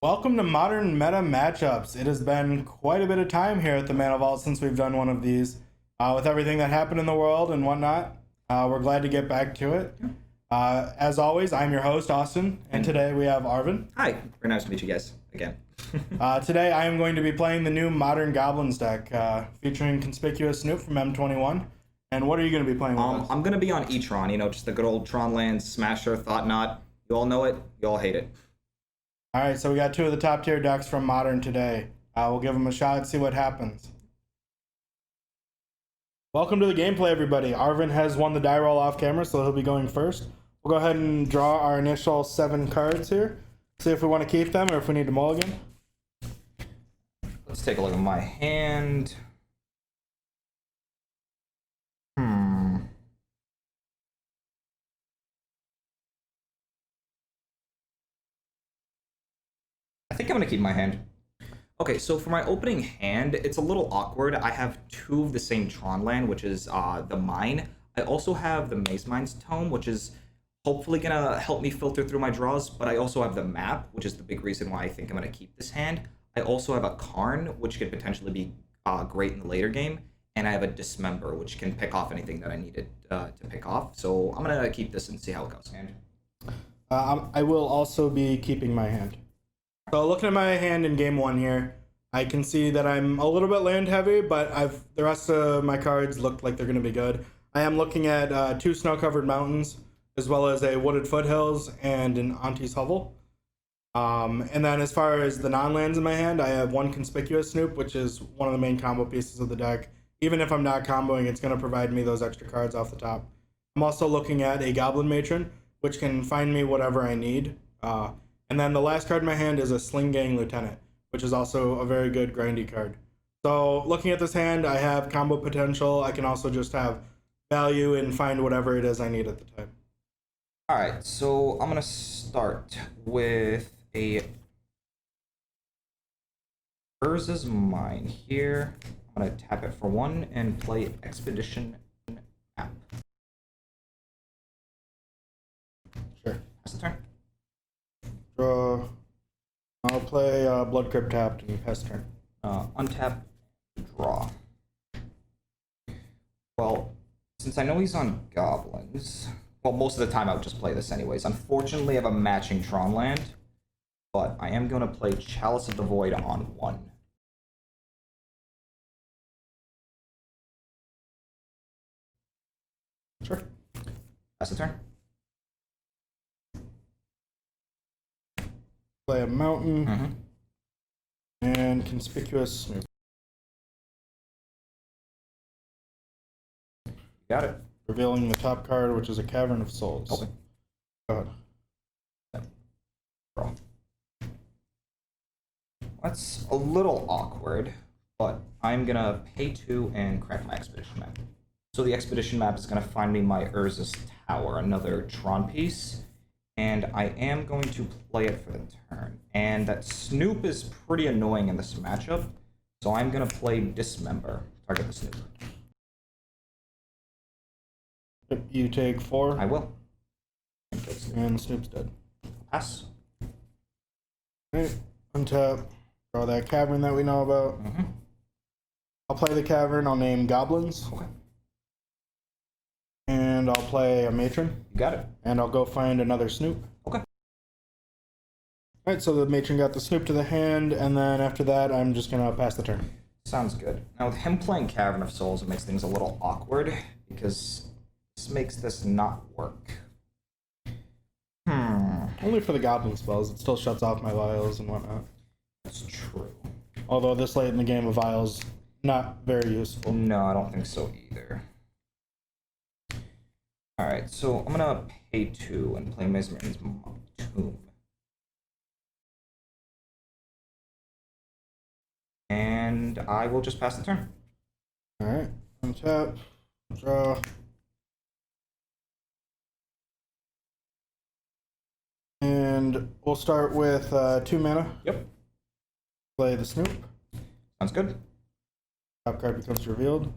Welcome to Modern Meta Matchups. It has been quite a bit of time here at the Mana Vault since we've done one of these. With everything that happened in the world and whatnot, we're glad to get back to it. As always, I'm your host, Austin, and today we have Arven. Hi, very nice to meet you guys again. Today I am going to be playing the new Modern Goblins deck, featuring Conspicuous Snoop from M21. And what are you going to be playing with us? I'm going to be on E-Tron, just the good old Tron lands, Smasher, Thought Knot. You all know it, you all hate it. Alright, so we got two of the top tier decks from Modern today. We'll give them a shot, see what happens. Welcome to the gameplay, everybody. Arven has won the die roll off camera, so he'll be going first. We'll go ahead and draw our initial 7 cards here. See if we want to keep them or if we need to mulligan. Let's take a look at my hand. I think I'm going to keep my hand. Okay, so for my opening hand, it's a little awkward. I have 2 of the same Tron land, which is the Mine. I also have the Mazemind Tome, which is hopefully going to help me filter through my draws, but I also have the map, which is the big reason why I think I'm going to keep this hand. I also have a Karn, which could potentially be great in the later game, and I have a Dismember, which can pick off anything that I needed to pick off. So I'm going to keep this and see how it goes. I will also be keeping my hand. So looking at my hand in game 1 here, I can see that I'm a little bit land heavy, but the rest of my cards look like they're going to be good. I am looking at 2 snow-covered mountains, as well as a wooded foothills and an Auntie's Hovel. And then as far as the non-lands in my hand, I have 1 Conspicuous Snoop, which is one of the main combo pieces of the deck. Even if I'm not comboing, it's going to provide me those extra cards off the top. I'm also looking at a Goblin Matron, which can find me whatever I need. And then the last card in my hand is a Sling Gang Lieutenant, which is also a very good grindy card. So looking at this hand, I have combo potential. I can also just have value and find whatever it is I need at the time. Alright, so I'm going to start with a Urza's Mine here. I'm going to tap it for 1 and play Expedition Map. Sure. That's the turn. Draw. I'll play Blood Crypt tapped and pass turn. Untap, draw. Well, since I know he's on Goblins, well, most of the time I would just play this anyways. Unfortunately, I have a matching Tron land, but I am going to play Chalice of the Void on 1. Sure. That's the turn. Play a mountain and Conspicuous Snoop. Got it. Revealing the top card, which is a Cavern of Souls. Open. Go ahead. Draw. That's a little awkward, but I'm gonna pay 2 and crack my Expedition Map. So the Expedition Map is gonna find me my Urza's Tower, another Tron piece, and I am going to play it for the turn. And that Snoop is pretty annoying in this matchup, so I'm gonna play Dismember. Target the Snoop. You take 4. I will. And Snoop's dead. Pass. Okay. Untap. Draw that cavern that we know about. I'll play the cavern. I'll name Goblins. Okay. And I'll play a Matron. You got it. And I'll go find another Snoop. Okay. Alright, so the Matron got the Snoop to the hand, and then after that, I'm just gonna pass the turn. Sounds good. Now with him playing Cavern of Souls, it makes things a little awkward, because this makes this not work. Only for the Goblin spells. It still shuts off my vials and whatnot. That's true. Although this late in the game, a vial's not very useful. No, I don't think so either. Alright, so I'm gonna pay 2 and play Mazemind Tome. And I will just pass the turn. Alright, untap, draw. And we'll start with 2 mana. Yep. Play the Snoop. Sounds good. Top card becomes revealed.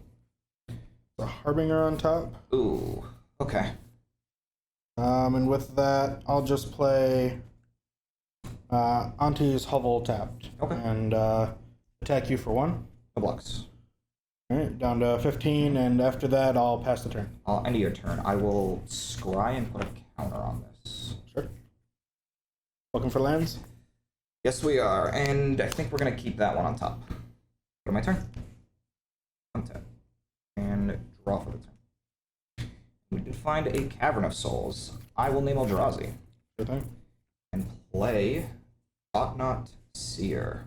The Harbinger on top. Ooh, okay. And with that, I'll just play Auntie's Hovel tapped. Okay. And attack you for 1. No blocks. Alright, down to 15, and after that, I'll pass the turn. End of your turn. I will scry and put a counter on this. Sure. Looking for lands? Yes, we are, and I think we're gonna keep that one on top. Go to my turn. Untap. And draw for the turn. We did find a Cavern of Souls. I will name Eldrazi. Sure thing. And play Thought-Knot Seer.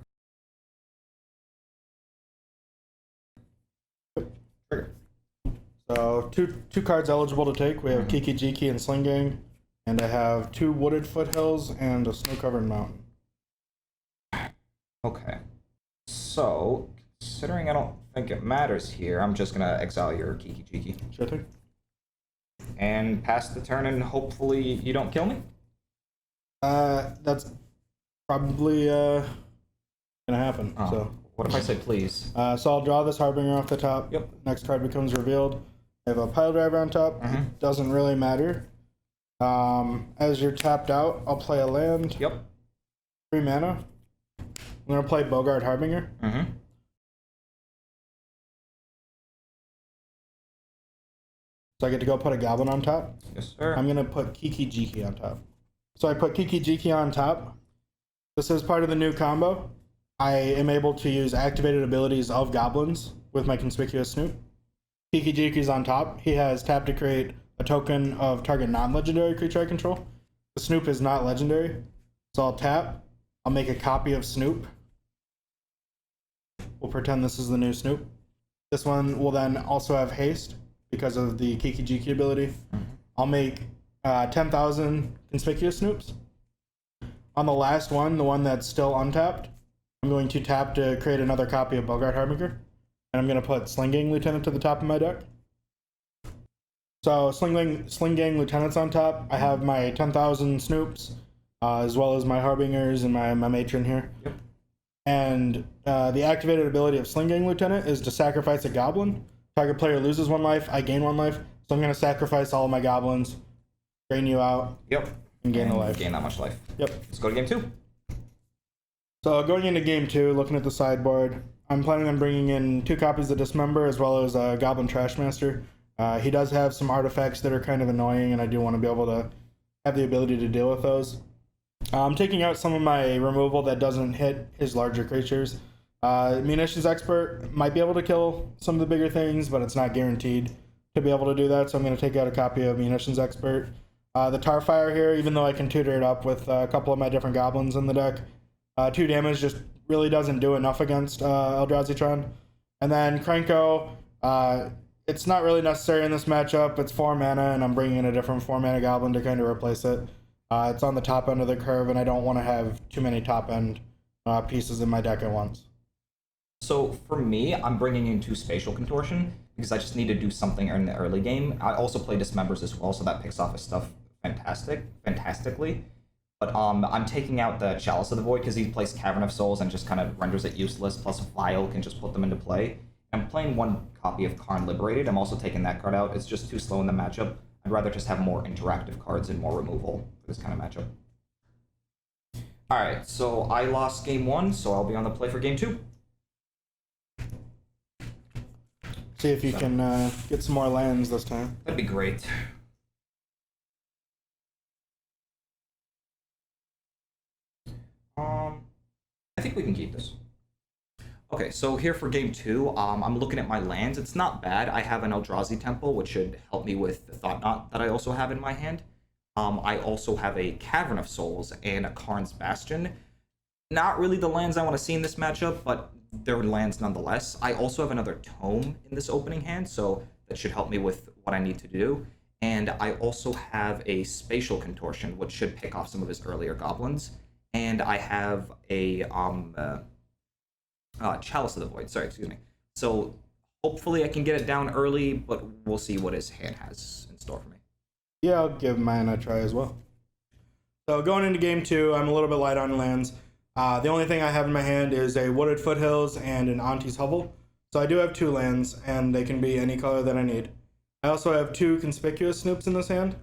Trigger. So, two cards eligible to take. We have Kiki Jiki and Slingang, and I have 2 Wooded Foothills and a Snow-Covered Mountain. Okay. So, considering I don't think it matters here, I'm just gonna exile your Kiki Jiki. Sure thing. And pass the turn, and hopefully you don't kill me? That's probably gonna happen. Oh. So, What if I say please? so I'll draw this Harbinger off the top. Yep. Next card becomes revealed. I have a Pile Driver on top. It doesn't really matter. As you're tapped out, I'll play a land. Yep. 3 mana. I'm gonna play Bogart Harbinger. So I get to go put a Goblin on top. Yes, sir. I'm gonna put Kiki Jiki on top. So I put Kiki Jiki on top. This is part of the new combo. I am able to use activated abilities of Goblins with my Conspicuous Snoop. Kiki Jiki's on top. He has tap to create a token of target non-legendary creature I control. The Snoop is not legendary. So I'll tap. I'll make a copy of Snoop. We'll pretend this is the new Snoop. This one will then also have haste because of the Kiki Jiki ability. I'll make 10,000 Conspicuous Snoops. On the last one, the one that's still untapped, I'm going to tap to create another copy of Bogart Harbinger. And I'm going to put Sling-Gang Lieutenant to the top of my deck. So Sling-Gang Lieutenant's on top. I have my 10,000 Snoops, as well as my Harbingers and my Matron here. Yep. And the activated ability of Sling-Gang Lieutenant is to sacrifice a Goblin. Target player loses 1 life, I gain 1 life. So I'm going to sacrifice all of my Goblins, drain you out, Yep. and gain a life. Gain that much life. Yep. Let's go to game 2. So going into game 2, looking at the sideboard, I'm planning on bringing in 2 copies of Dismember as well as a Goblin Trashmaster. He does have some artifacts that are kind of annoying, and I do want to be able to have the ability to deal with those. I'm taking out some of my removal that doesn't hit his larger creatures. Munitions Expert might be able to kill some of the bigger things, but it's not guaranteed to be able to do that, so I'm going to take out a copy of Munitions Expert. The Tarfire here, even though I can tutor it up with a couple of my different Goblins in the deck, 2 damage just really doesn't do enough against Eldrazi Tron. And then Krenko, it's not really necessary in this matchup. It's 4 mana, and I'm bringing in a different 4 mana Goblin to kind of replace it. It's on the top end of the curve, and I don't want to have too many top end pieces in my deck at once. So for me, I'm bringing in 2 Spatial Contortion because I just need to do something in the early game. I also play Dismembers as well, so that picks off his stuff fantastically. But I'm taking out the Chalice of the Void because he plays Cavern of Souls and just kind of renders it useless, plus Vial can just put them into play. I'm playing 1 copy of Karn Liberated. I'm also taking that card out. It's just too slow in the matchup. I'd rather just have more interactive cards and more removal for this kind of matchup. Alright, so I lost game 1, so I'll be on the play for game 2. See if you can get some more lands this time. That'd be great. I think we can keep this. Okay, so here for game 2, I'm looking at my lands. It's not bad. I have an Eldrazi Temple, which should help me with the Thought Knot that I also have in my hand. I also have a Cavern of Souls and a Karn's Bastion. Not really the lands I want to see in this matchup, but they're lands nonetheless. I also have another Tome in this opening hand, so that should help me with what I need to do. And I also have a Spatial Contortion, which should pick off some of his earlier Goblins. And I have a Chalice of the Void, excuse me. So hopefully I can get it down early, but we'll see what his hand has in store for me. Yeah, I'll give mine a try as well. So going into game 2, I'm a little bit light on lands. The only thing I have in my hand is a Wooded Foothills and an Auntie's Hovel. So I do have 2 lands, and they can be any color that I need. I also have 2 Conspicuous Snoops in this hand.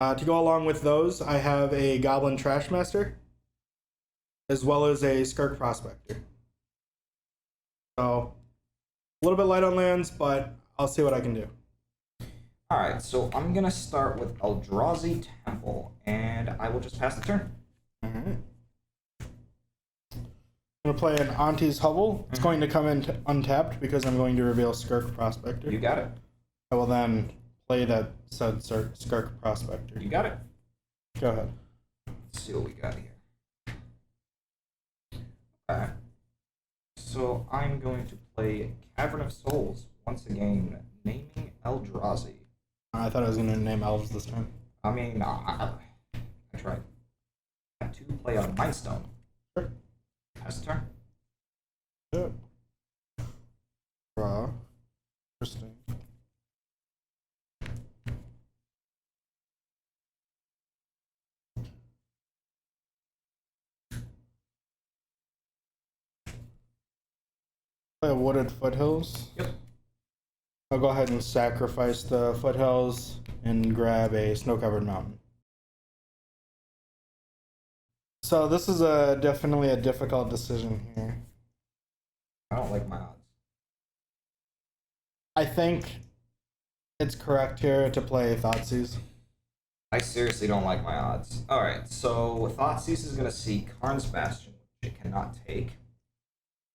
To go along with those, I have a Goblin Trashmaster. as well as a Skirk Prospector. So, a little bit light on lands, but I'll see what I can do. Alright, so I'm gonna start with Eldrazi Temple, and I will just pass the turn. Alright. I'm going to play an Auntie's Hovel. It's going to come in untapped because I'm going to reveal Skirk Prospector. You got it. I will then play that said Skirk Prospector. You got it. Go ahead. Let's see what we got here. Okay. So I'm going to play Cavern of Souls once again, naming Eldrazi. I thought I was going to name elves this time. I mean, I tried. I have to play a Mind Stone. Sure. Pass the turn. Yep. Draw. Interesting. Play Wooded Foothills. Yep. I'll go ahead and sacrifice the foothills and grab a snow-covered mountain. So this is definitely a difficult decision here. I don't like my odds. I think it's correct here to play Thoughtseize. I seriously don't like my odds. Alright, so Thoughtseize is going to see Karn's Bastion, which it cannot take.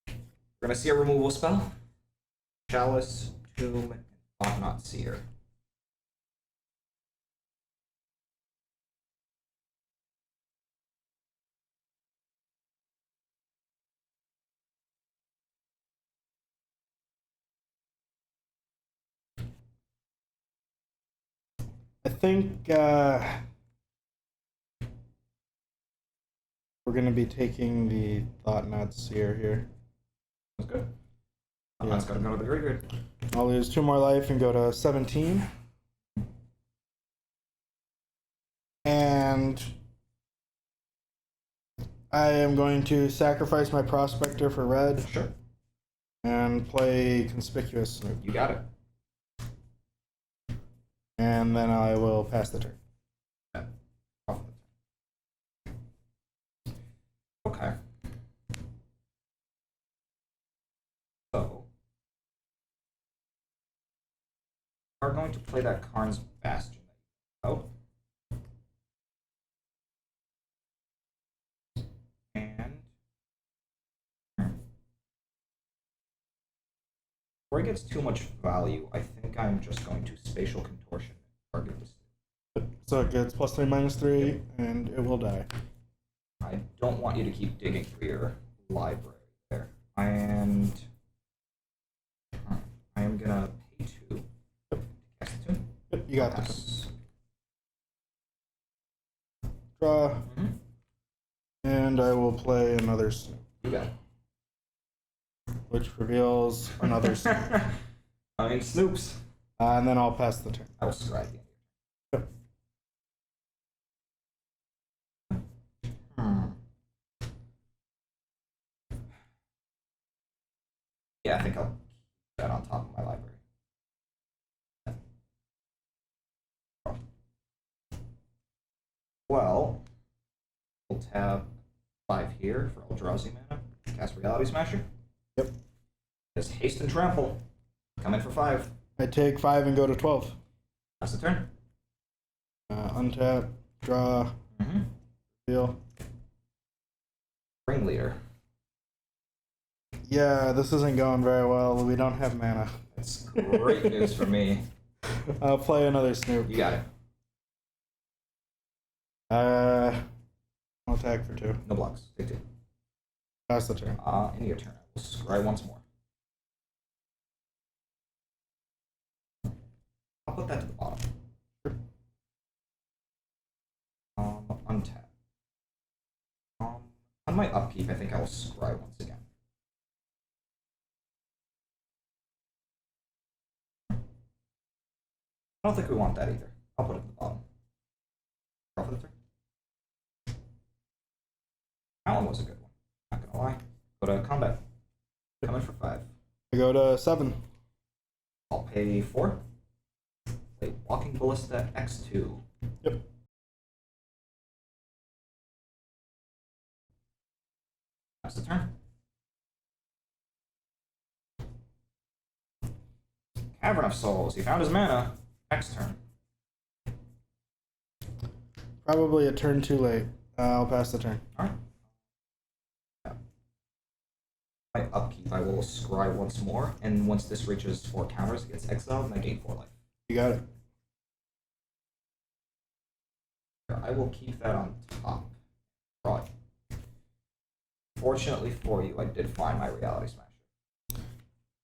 We're going to see a removal spell. Chalice, Tomb, and Thought-Knot Seer. I think we're going to be taking the Thought-Knot Seer here. That's good. That's going to go to the graveyard. I'll lose 2 more life and go to 17. And I am going to sacrifice my Prospector for red. Sure. And play Conspicuous Snoop. You got it. And then I will pass the turn. Yeah. Off the turn. Okay. So we're going to play that Karn's Bastion. Oh. And before it gets too much value, I think I'm just going to Spatial Contortion and target this. So it gets +3/-3, and it will die. I don't want you to keep digging through your library there. And I am gonna pay 2 to cast the tune. Yep, you got Pass. Draw. Mm-hmm. And I will play another Snoop, You got it. which reveals another Snoop. I mean, Snoops. And then I'll pass the turn. I will scribe the Yep. Yeah, I think I'll keep that on top of my library. Well, we'll tab 5 here for Eldrazi mana. Cast Reality Smasher. Yep. Just haste and trample. Come in for 5. I take 5 and go to 12. That's the turn. Untap, draw, deal. Ringleader. Yeah, this isn't going very well. We don't have mana. That's great news for me. I'll play another Snoop. You got it. I'll attack for 2. No blocks. Take 2. Pass the turn. In your turn. I will scry once more. I'll put that to the bottom. Sure. Untap. On my upkeep, I think I will scry once again. I don't think we want that either. I'll put it at the bottom. Draw for the turn. That one was a good one. Not gonna lie. Go to combat. Come in for 5. I go to 7. I'll pay 4. Wait, Walking Ballista X2. Yep. Pass the turn. Cavern of Souls. He found his mana. Next turn. Probably a turn too late. I'll pass the turn. Alright. My upkeep, I will scry once more, and once this reaches 4 counters, it gets exiled, and I gain 4 life. You got it. I will keep that on top. Right. Fortunately for you, I did find my Reality Smasher.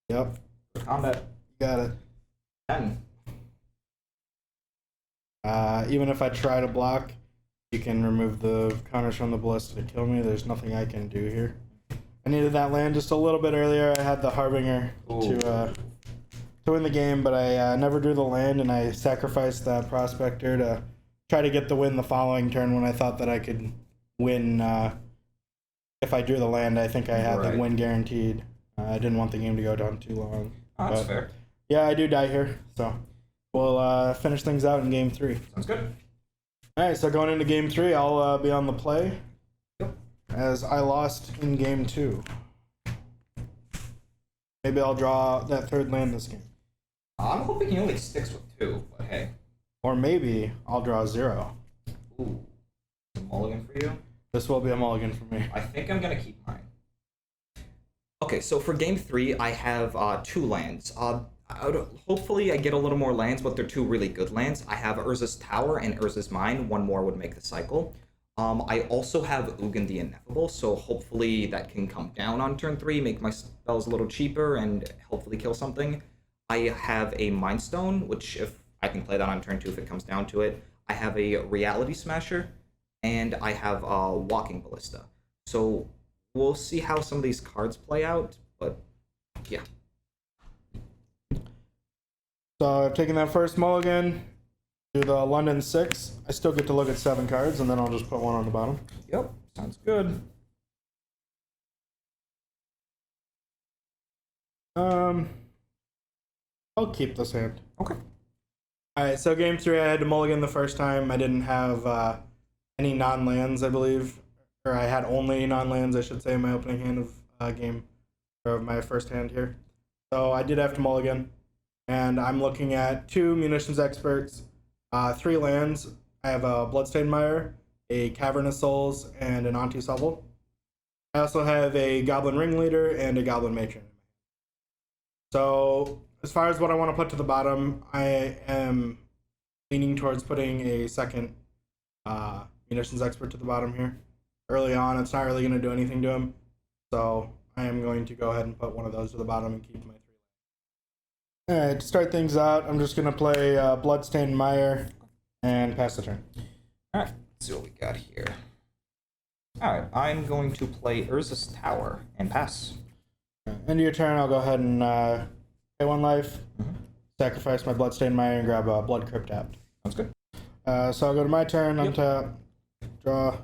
Yep. For combat, You got it. 10. Even if I try to block, you can remove the counters from the ballista to kill me. There's nothing I can do here. I needed that land just a little bit earlier. I had the Harbinger to win the game, but I never drew the land, and I sacrificed that Prospector to try to get the win the following turn when I thought that I could win. If I drew the land, I think I had the win guaranteed. I didn't want the game to go down too long. Oh, that's fair. Yeah, I do die here, so we'll finish things out in game 3. Sounds good. All right, so going into game 3, I'll be on the play. Yep. As I lost in game 2. Maybe I'll draw that 3rd land this game. I'm hoping he only sticks with 2, but hey. Or maybe I'll draw 0. Ooh. A mulligan for you? This will be a mulligan for me. I think I'm gonna keep mine. Okay, so for game 3, I have 2 lands. Hopefully I get a little more lands, but they're 2 really good lands. I have Urza's Tower and Urza's Mine. 1 more would make the cycle. I also have Ugin the Ineffable, so hopefully that can come down on turn 3, make my spells a little cheaper, and hopefully kill something. I have a Mind Stone, which if I can play that on turn 2 if it comes down to it. I have a Reality Smasher, and I have a Walking Ballista. So we'll see how some of these cards play out, but yeah. So I've taken that first mulligan, do the London 6. I still get to look at 7 cards, and then I'll just put 1 on the bottom. Yep, sounds good. I'll keep this hand. Okay. Alright, so game 3 I had to mulligan the first time. I didn't have any non-lands, I believe. Or I had only non-lands, I should say, in my opening hand of game, or my first hand here. So I did have to mulligan. And I'm looking at 2 Munitions Experts, 3 lands. I have a Bloodstained Mire, a Cavern of Souls, and an Auntie's Hovel. I also have a Goblin Ringleader and a Goblin Matron. So as far as what I want to put to the bottom, I am leaning towards putting a second Munitions Expert to the bottom here. Early on, it's not really going to do anything to him. So I am going to go ahead and put one of those to the bottom and keep my 3. Alright, to start things out, I'm just going to play Bloodstained Mire and pass the turn. Alright, let's see what we got here. Alright, I'm going to play Urza's Tower and pass. End of your turn, I'll go ahead and pay 1 life, sacrifice my Bloodstained Mire, and grab a Blood Crypt tapped. Sounds good. So I'll go to my turn, untap, draw,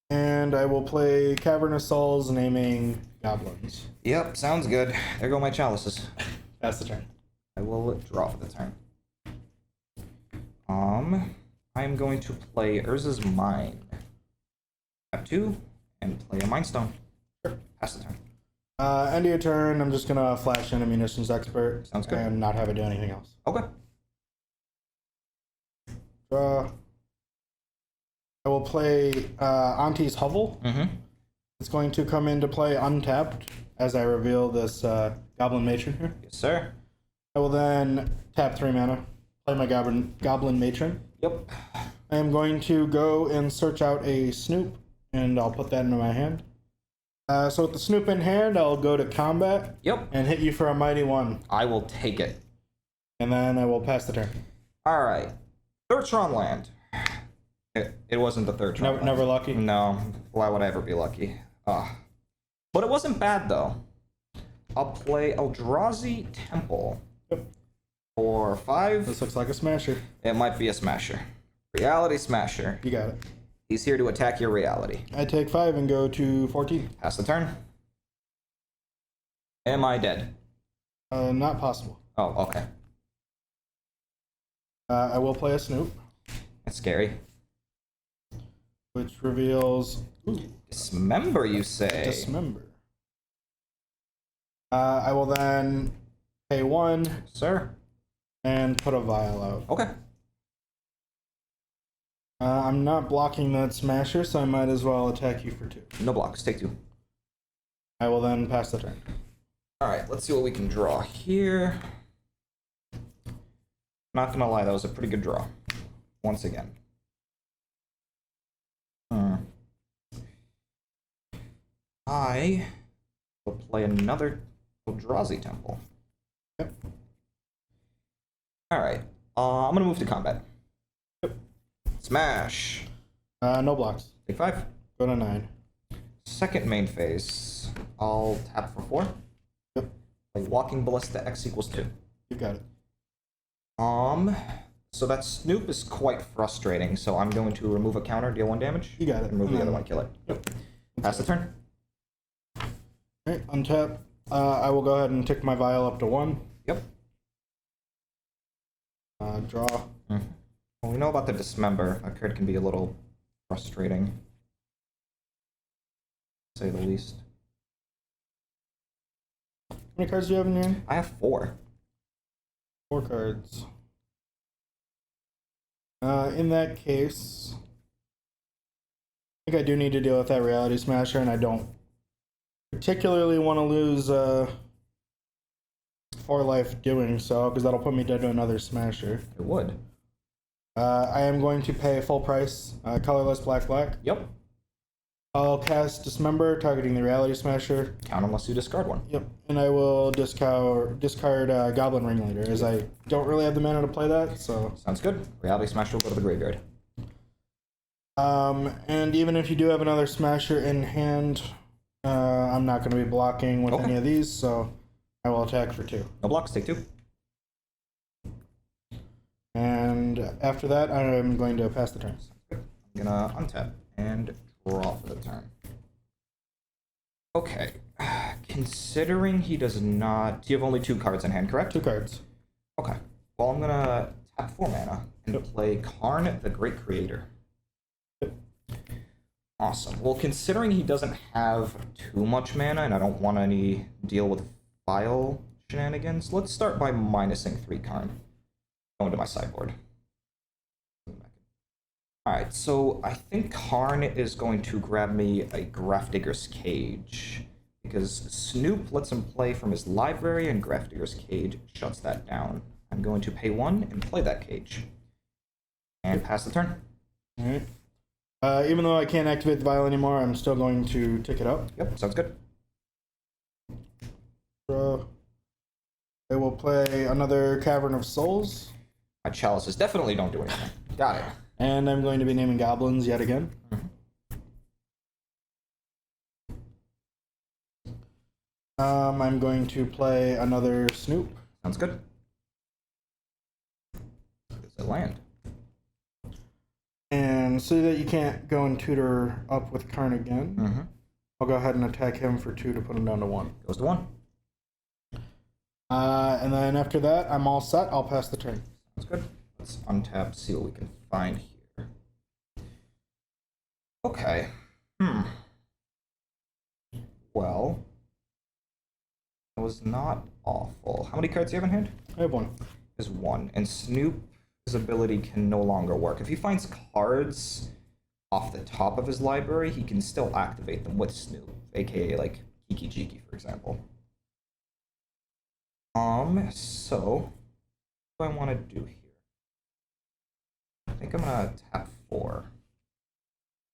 and I will play Cavern of Souls, naming Goblins. Yep, sounds good. There go my chalices. Pass the turn. I will draw for the turn. I'm going to play Urza's Mine. Have 2, and play a Mind Stone. Sure. Pass the turn. End of your turn, I'm just gonna flash in a Munitions Expert. Sounds good. And not have it do anything else. Okay. Draw. I will play Auntie's Hovel. It's going to come into play untapped as I reveal this Goblin Matron here. Yes, sir. I will then tap 3 mana, play my Goblin Matron. Yep. I am going to go and search out a Snoop, and I'll put that into my hand. So with the Snoop in hand, I'll go to combat. Yep. And hit you for a mighty 1. I will take it. And then I will pass the turn. Alright. 3rd Tron land. It wasn't the 3rd Tron land. Never lucky? No. Why would I ever be lucky? But it wasn't bad, though. I'll play Eldrazi Temple. Yep. For 5. This looks like a smasher. It might be a smasher. Reality Smasher. You got it. He's here to attack your reality. I take 5 and go to 14. Pass the turn. Am I dead? Not possible. Oh, okay. I will play a Snoop. That's scary. which reveals Dismember, you say? Dismember. I will then pay 1, Sir. and put a vial out. Okay. I'm not blocking that smasher, so I might as well attack you for 2. No blocks. Take 2. I will then pass the turn. All right. Let's see what we can draw here. Not gonna lie, that was a pretty good draw. Once again. I will play another Eldrazi Temple. Yep. All right. I'm gonna move to combat. Yep. Smash. No blocks. Take 5. Go to 9. Second main phase. I'll tap for 4. Yep. Play Walking Ballista, X equals 2. You got it. So that Snoop is quite frustrating, so I'm going to remove a counter, deal 1 damage. You got it. Remove the other one, kill it. Yep. Pass the turn. Alright, untap. I will go ahead and tick my vial up to 1. Yep. Draw. Well, we know about the Dismember. That card can be a little frustrating, to say the least. How many cards do you have in your hand? I have 4. 4 cards. In that case, I think I do need to deal with that Reality Smasher, and I don't particularly want to lose 4 life doing so, because that'll put me down to another Smasher. It would. I am going to pay full price, colorless black. Yep. I'll cast Dismember, targeting the Reality Smasher. Count unless you discard one. Yep, and I will discard Goblin Ringleader, as I don't really have the mana to play that, so... Sounds good. Reality Smasher will go to the graveyard. And even if you do have another Smasher in hand, I'm not going to be blocking with any of these, so I will attack for 2. No blocks, take 2. And after that, I'm going to pass the turn. I'm gonna untap and draw for the turn. Okay. Considering he does not... Do you have only 2 cards in hand, correct? 2 cards. Okay. Well, I'm gonna tap 4 mana and play Karn, the Great Creator. Awesome. Well, considering he doesn't have too much mana and I don't want any deal with file shenanigans, let's start by minusing 3 Karn. Go into my sideboard. Alright, so I think Karn is going to grab me a Grafdigger's Cage, because Snoop lets him play from his library and Grafdigger's Cage shuts that down. I'm going to pay 1 and play that cage. And pass the turn. Alright. Even though I can't activate the vial anymore, I'm still going to tick it up. Yep, sounds good. Draw. I will play another Cavern of Souls. My chalices definitely don't do anything. Got it. And I'm going to be naming goblins yet again. I'm going to play another Snoop. Sounds good. It's a land. And so that you can't go and tutor up with Karn again, I'll go ahead and attack him for 2 to put him down to 1. Goes to 1. And then after that, I'm all set. I'll pass the turn. Sounds good. Let's untap, see what we can find here. Okay. Well, it was not awful. How many cards do you have in hand? I have 1. There's 1. And Snoop's ability can no longer work. If he finds cards off the top of his library, he can still activate them with Snoop, aka like Kiki Jiki, for example. So what do I want to do here? I think I'm gonna tap 4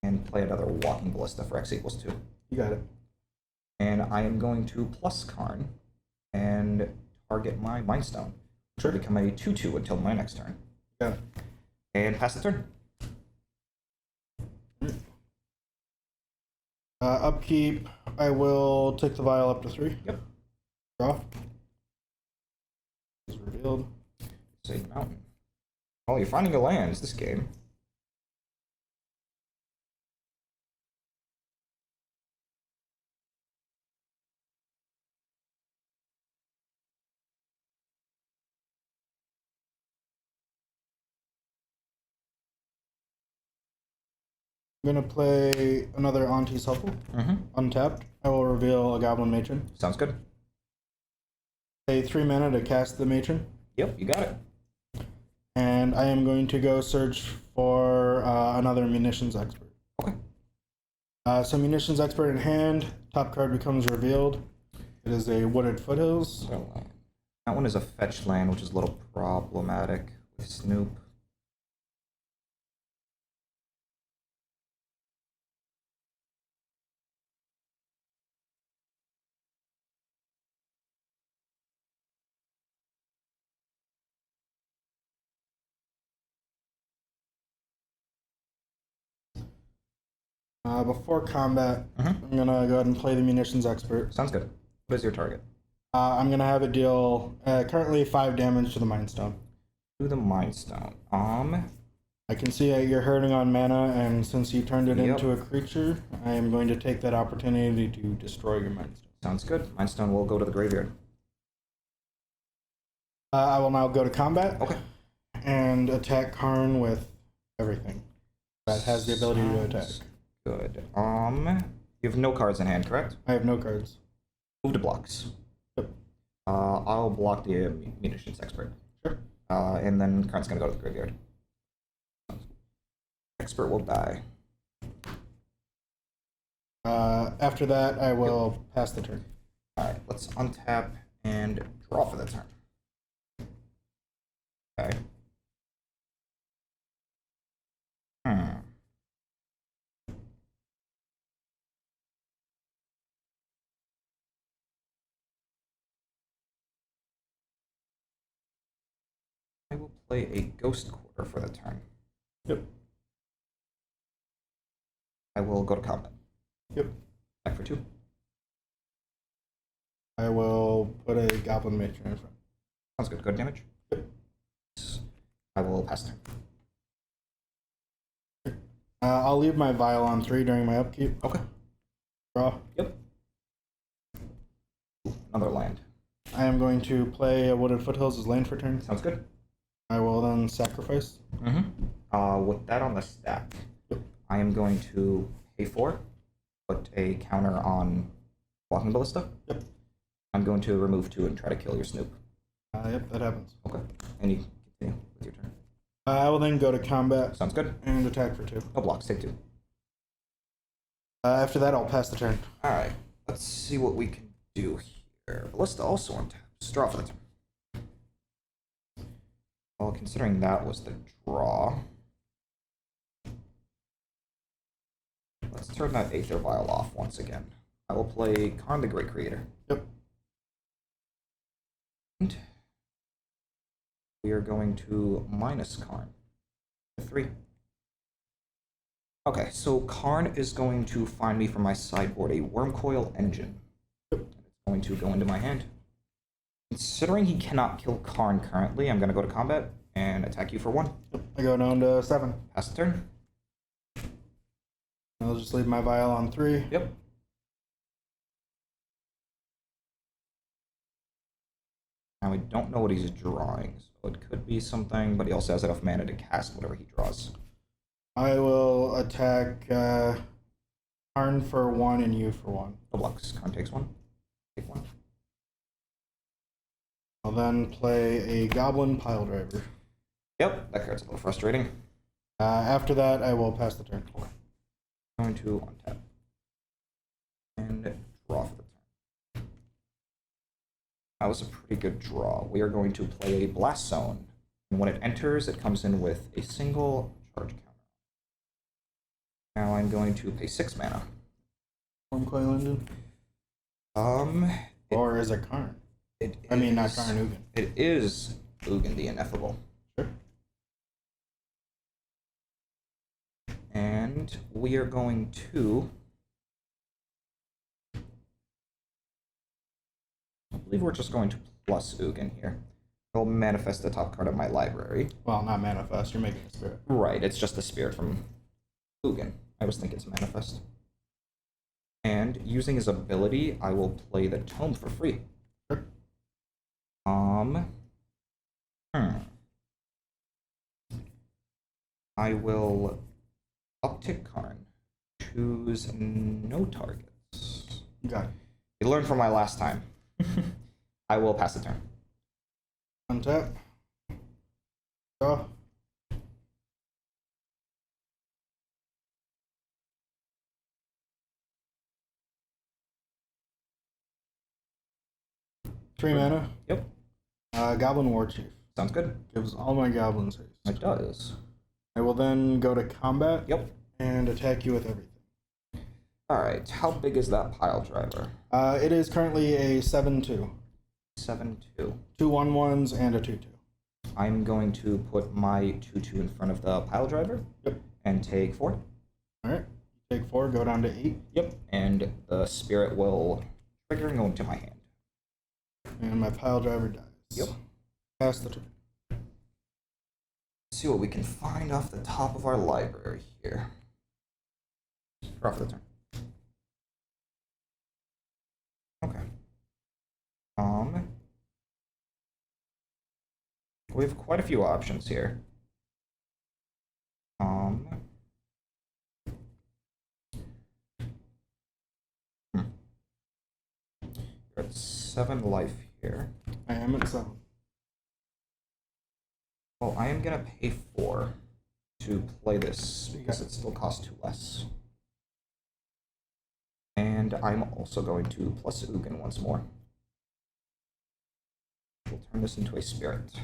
and play another Walking Ballista for X equals 2. You got it. And I am going to plus Karn and target my Mind Stone, which will become a 2/2 until my next turn. Yeah. And pass the turn. Upkeep, I will take the vial up to 3. Yep. Draw. Is revealed. Save Mountain. Oh, you're finding your lands this game. I'm gonna play another Auntie's Helpful. Untapped. I will reveal a Goblin Matron. Sounds good. Pay 3 mana to cast the Matron. Yep, you got it. And I am going to go search for another Munitions Expert. Okay. So Munitions Expert in hand, top card becomes revealed. It is a Wooded Foothills. That one is a fetch land, which is a little problematic with Snoop. Before combat, I'm gonna go ahead and play the Munitions Expert. Sounds good. What is your target? I'm gonna have it deal currently 5 damage to the Mind Stone. To the Mind Stone. I can see that you're hurting on mana, and since you turned it into a creature, I am going to take that opportunity to destroy your Mind Stone. Sounds good. Mind Stone will go to the graveyard. I will now go to combat. Okay. And attack Karn with everything that has the ability to attack. Good. You have no cards in hand, correct? I have no cards. Move to blocks. Yep. I'll block the Munitions Expert. Sure. And then Karn's gonna go to the graveyard. Expert will die. After that, I will pass the turn. Alright, let's untap and draw for the turn. Okay. I will play a Ghost Quarter for the turn. Yep. I will go to combat. Yep. Back for 2. I will put a Goblin Matron in front. Sounds good. Good damage. Yep. I will pass turn. I'll leave my Vial on 3 during my upkeep. Okay. Draw. Yep. Another land. I am going to play a Wooded Foothills as land for turn. Sounds good. I will then sacrifice. With that on the stack, I am going to pay 4, put a counter on Walking Ballista. Yep. I'm going to remove 2 and try to kill your Snoop. Yep, that happens. Okay. And you continue with your turn. I will then go to combat. Sounds good. And attack for 2. No blocks, take 2. After that, I'll pass the turn. Alright, let's see what we can do here. Ballista also on tap. Just draw for the turn. Well, considering that was the draw, let's turn that Aether Vial off once again. I will play Karn the Great Creator. Yep. And we are going to minus Karn. 3. Okay, so Karn is going to find me from my sideboard a Wormcoil Engine. It's going to go into my hand. Considering he cannot kill Karn currently, I'm going to go to combat and attack you for 1. I go down to 7. Pass the turn. I'll just leave my Vial on 3. Yep. Now, I don't know what he's drawing, so it could be something, but he also has enough mana to cast whatever he draws. I will attack Karn for 1 and you for 1. No blocks. Karn takes 1. Take 1. I'll then play a Goblin Pile Driver. Yep, that card's a little frustrating. After that, I will pass the turn. Okay. I'm going to untap and draw for the turn. That was a pretty good draw. We are going to play a Blast Zone, and when it enters, it comes in with a single charge counter. Now I'm going to pay 6 mana. Wormcoil Engine? Or is it Karn? Not Karn, Ugin. It is Ugin the Ineffable. Sure. And we are going to... I believe we're just going to plus Ugin here. I'll manifest the top card of my library. Well, not manifest, you're making a spirit. Right, it's just a spirit from Ugin. I was thinking it's manifest. And using his ability, I will play the Tome for free. Sure. I will uptick Karn choose no targets. Got it. You learned from my last time. I will pass the turn. Untap. Draw. Three mana. Yep. Goblin War Chief. Sounds good. Gives all my goblins haste. It does. I will then go to combat. Yep. And attack you with everything. Alright, how big is that pile driver? It is currently a 7/2. 7-2. 2 1/1s and a 2/2. I'm going to put my 2/2 in front of the pile driver. Yep. And take 4. Alright. Take 4, go down to 8. Yep. And the spirit will trigger and go into my hand. And my pile driver dies. Yep. Pass the turn. See what we can find off the top of our library here. Draw for the turn. Okay. We have quite a few options here. You're at 7 life here. I am at 7. Well, I am gonna pay 4 to play this because it still costs 2 less. And I'm also going to plus Ugin once more. We'll turn this into a spirit.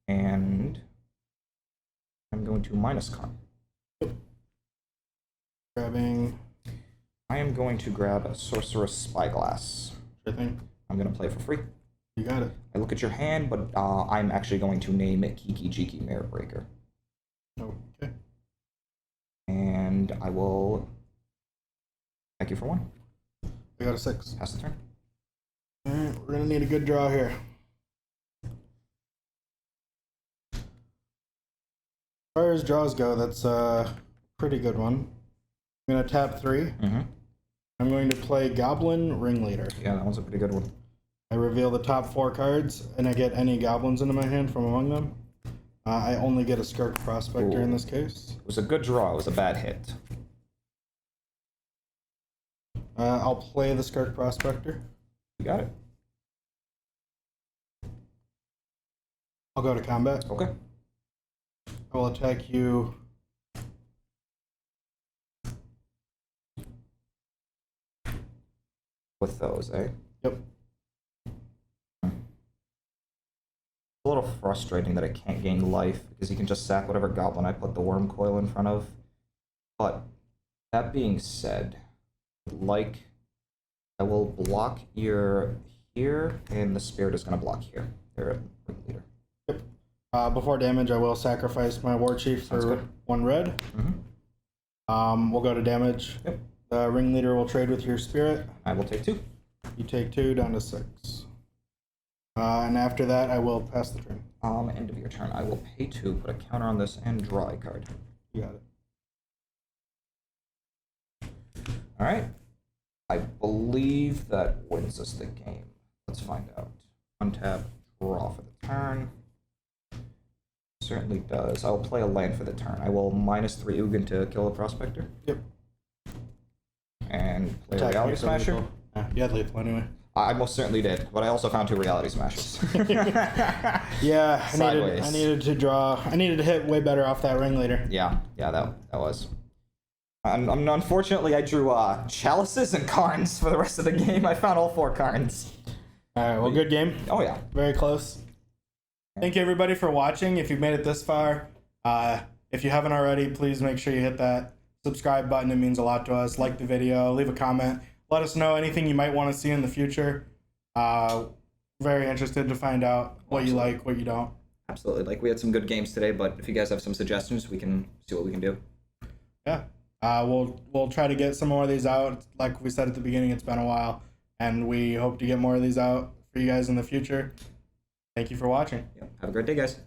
And I'm going to minus con. Grabbing. I am going to grab a Sorcerous Spyglass. Sure thing. I'm going to play for free. You got it. I look at your hand, but I'm actually going to name it Kiki Jiki Mirror Breaker. Okay. And I will thank you for 1. I got a 6. Pass the turn. Alright, we're gonna need a good draw here. As far as draws go, that's a pretty good one. I'm gonna tap 3. Mm-hmm. I'm going to play Goblin Ringleader. Yeah, that one's a pretty good one. I reveal the top 4 cards, and I get any goblins into my hand from among them. I only get a Skirk Prospector Ooh. in this case. It was a good draw. It was a bad hit. I'll play the Skirk Prospector. You got it. I'll go to combat. Okay. I will attack you. With those, eh? Yep. It's a little frustrating that I can't gain life because you can just sack whatever goblin I put the worm coil in front of. But that being said, I will block your here, and the spirit is going to block here. They're a ringleader. Yep. Before damage, I will sacrifice my War Chief for 1 red. Mm-hmm. We'll go to damage. Yep. The ringleader will trade with your spirit. I will take 2. You take 2 down to 6. And after that, I will pass the turn. End of your turn. I will pay 2, put a counter on this, and draw a card. You got it. All right. I believe that wins us the game. Let's find out. Untap, draw for the turn. Certainly does. I'll play a land for the turn. I will -3 Ugin to kill a prospector. Yep. And play a Attack reality me for smasher. lethal. You had lethal anyway. I most certainly did, but I also found 2 reality smashes. Yeah, Sideways. I needed to draw. I needed to hit way better off that ringleader. Yeah, that was. Unfortunately, I drew chalices and Karns for the rest of the game. I found all 4 Karns. All right, well, good game. Oh yeah. Very close. Thank you everybody for watching. If you've made it this far, if you haven't already, please make sure you hit that subscribe button. It means a lot to us. Like the video, leave a comment. Let us know anything you might want to see in the future. Very interested to find out what you like, what you don't. Absolutely. Like, we had some good games today, but if you guys have some suggestions, we can see what we can do. Yeah. We'll try to get some more of these out. Like we said at the beginning, it's been a while, and we hope to get more of these out for you guys in the future. Thank you for watching. Yeah. Have a great day, guys.